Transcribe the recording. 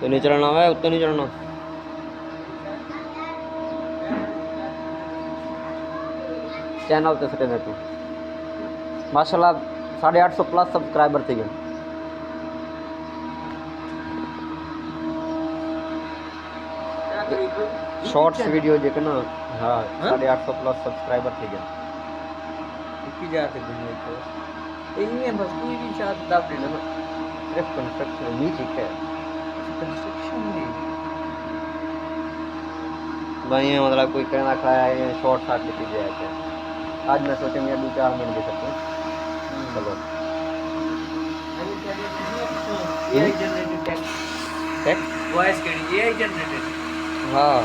तो नहीं चलना है उत्ते नहीं चलना। चैनल ते सटे तू माशाल्लाह 850 प्लस सब्सक्राइबर थी गए। शॉर्ट्स वीडियो जो ना हाँ 850 प्लस सब्सक्राइबर थी गए। की जाते घूमने को यही है बस कोई भी शायद दाब लेना ना सिर्फ कंस्ट्रक्शन ही ठीक है कंस्ट्रक्शन में भाई ये मतलब कोई कहना खाया है शॉर्ट शार्ट लिखी जाए क्या आज मैं सोचे मैं 2-4 मिनट दे सकते हैं। चलो AI generated text text voice के एआई जनरेटेड हाँ